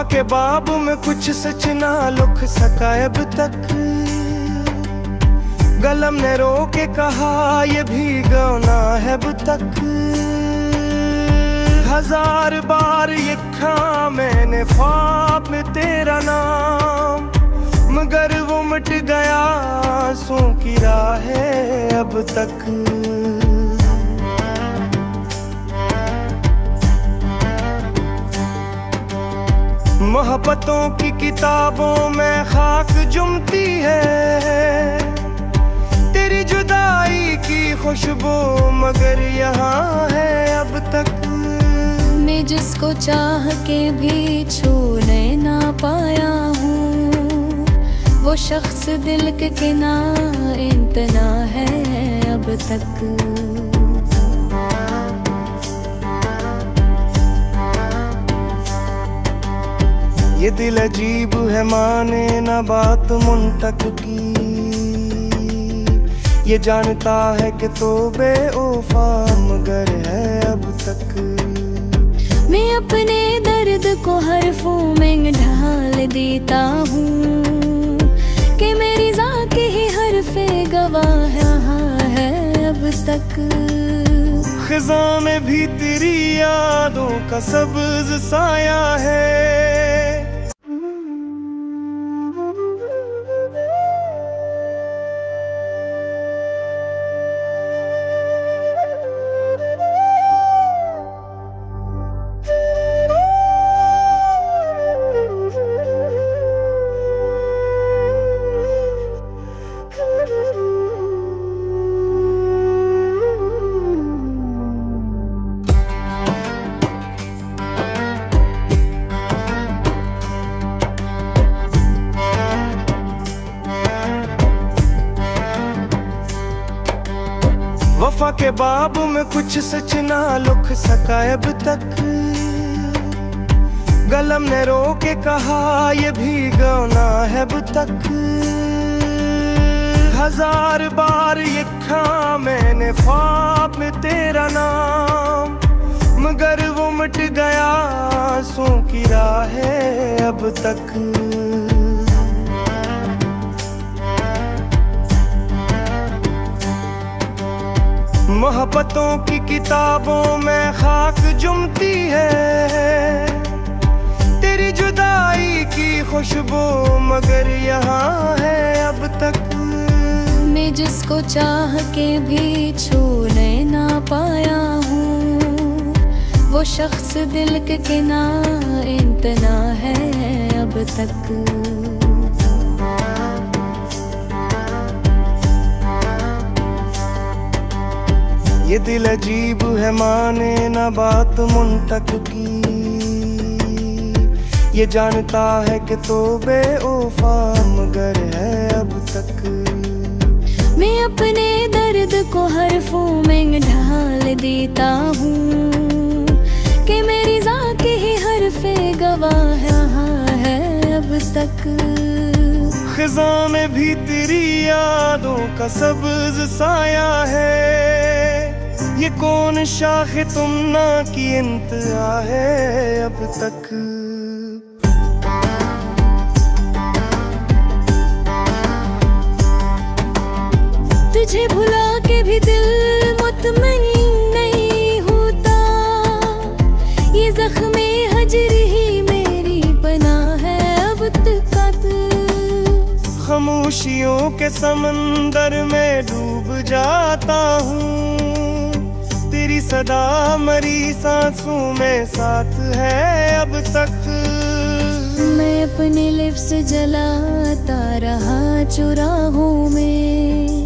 के बाब में कुछ सच ना लुक सका अब तक। गलम ने रो के कहा ये भी गौना है अब तक। हजार बार लिखा मैंने ख्वाब में तेरा नाम, मगर वो मिट गया आंसुओं की राह है अब तक। मोहब्बतों की किताबों में खाक जुमती है, तेरी जुदाई की खुशबू मगर यहाँ है अब तक। मैं जिसको चाह के भी छूने ना पाया हूँ, वो शख्स दिल के किनारे इतना है अब तक। ये दिल अजीब है माने ना बात मुंतक की, ये जानता है कि तो बेवफा मगर है अब तक। मैं अपने दर्द को हरफों में ढाल देता हूँ कि मेरी ज़ात ही हरफे गवाह है अब तक। खिज़ा में भी तेरी यादों का सब्ज़ साया है। वफा के बाब में कुछ सच ना लुक सका अब तक। गलम ने रो के कहा ये भी गौना है अब तक। हजार बार लिखा मैंने ख्वाब में तेरा नाम, मगर वो मिट गया आंसुओं की राह है अब तक। मोहब्बतों की किताबों में खाक जुमती है, तेरी जुदाई की खुशबू मगर यहाँ है अब तक। मैं जिसको चाह के भी छूने ना पाया हूँ, वो शख्स दिल के किनारे इतना है अब तक। ये दिल अजीब है माने ना बात मुंतक की, ये जानता है कि तो बेवफा मगर है अब तक। मैं अपने दर्द को हरफों में ढाल देता हूँ कि मेरी ज़ात ही हरफे गवाह है अब तक। खिज़ा में भी तेरी यादों का सब्ज़ साया है, ये कौन शाख तुमना की इंतहा है अब तक। तुझे भुला के भी दिल मुतमईन नहीं होता, ये ज़ख्मे हजर ही मेरी पनाह है अब तक। खामोशियों के समंदर में डूब जाता हूँ, तेरी सदा मरी सांसों में साथ है अब तक। मैं अपने लिप्स जलाता रहा चुराहों में,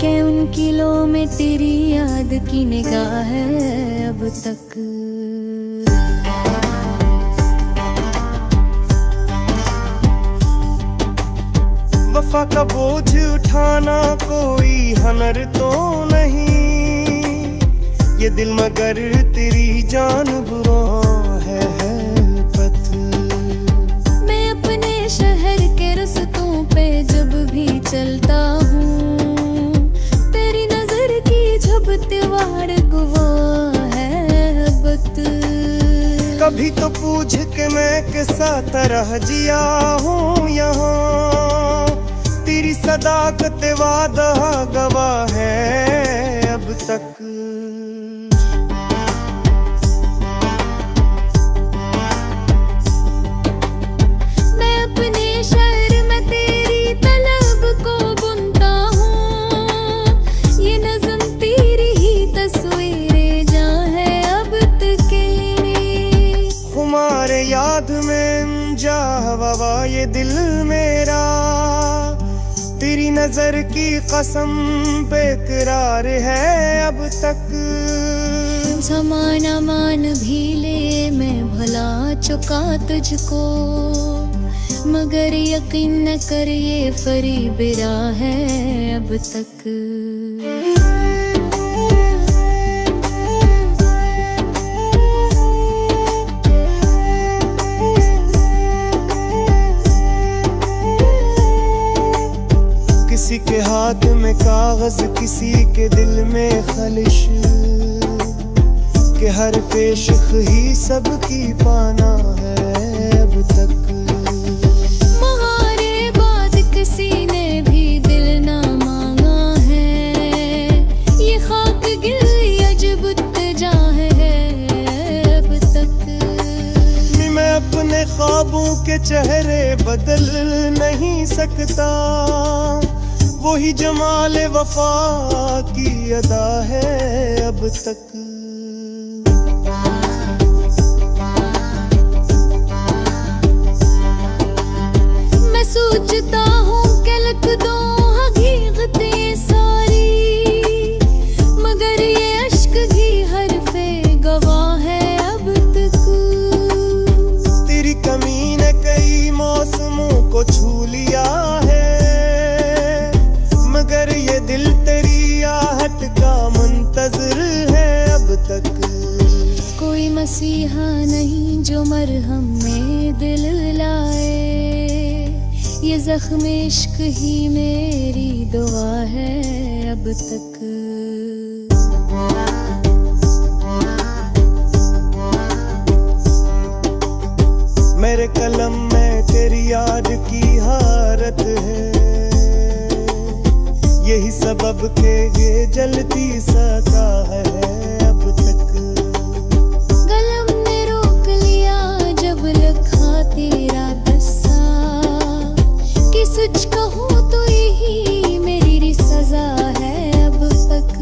कि उन किलों में तेरी याद की निगाह है अब तक। वफा का बोझ उठाना कोई हनर तो नहीं, ये दिल मगर तेरी जान बुरा है पत। मैं अपने शहर के रस्तों पे जब भी चलता हूँ, तेरी नजर की झपटी वाड़ गुवा है बत। कभी तो पूछ के मैं किसा तरह जिया हूँ यहाँ, तेरी सदाकत वादा गवाह है अब तक। मैं अपने शहर में तेरी तलब को बुनता हूँ, ये नज़्म तेरी ही तस्वीरें जहाँ है अब तक के लिए। तुम्हारे याद में जा हवा ये दिल मेरा, तेरी नजर की कसम बेकरार है अब तक। ज़माना मान भी ले मैं भुला चुका तुझको, मगर यकीन न कर ये फरीब राह है अब तक। किसी के हाथ में कागज किसी के दिल में खलिश, के हर पेशिख ही सबकी पाना है अब तक। मुहारे बाद किसी ने भी दिल ना मांगा है, ये खाक गिल अजब जा है अब तक। मैं अपने ख्वाबों के चेहरे बदल नहीं सकता, वही जमाल वफा की अदा है अब तक। मैं सोचता हूँ कि लिख दूँ हकीकतें सारी, मगर ये अश्क की हरफे गवाह है अब तक। तेरी कमी ने कई मौसमों को छू लिया है, मगर ये दिल तेरी आहट का मुंतज़िर है अब तक। कोई मसीहा नहीं जो मरहम में दिल लाए, ये ज़ख्म इश्क ही मेरी दुआ है अब तक। मेरे कलम में तेरी याद की हारत है, यही सबब के ये जलती सका है अब तक। कलम ने रोक लिया जब लिखा तेरा किस्सा, कि सच कहूँ तो यही मेरी सजा है अब तक।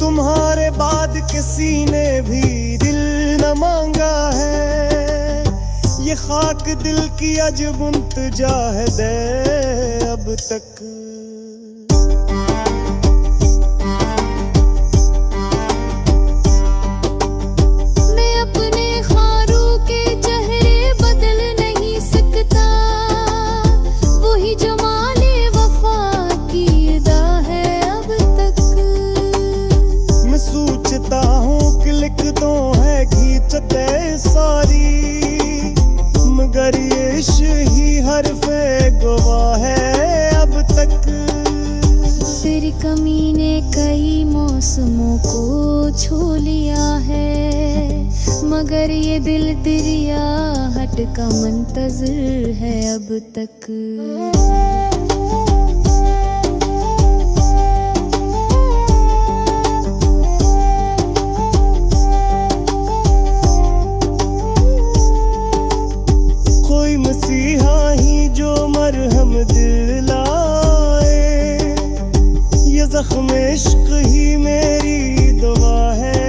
तुम्हारे बाद किसी ने भी दिल न मांगा है, ये खाक दिल की अजब इंतजा है दे अब तक। सारी मगर ये इश्क ही हरफे गवाह है अब तक। तेरी कमी ने कई मौसमों को छू लिया है, मगर ये दिल तेरी आहट का मुंतज़िर है अब तक। मसीहा ही जो मरहम दिलाए, ये ज़ख्म इश्क ही मेरी दुआ है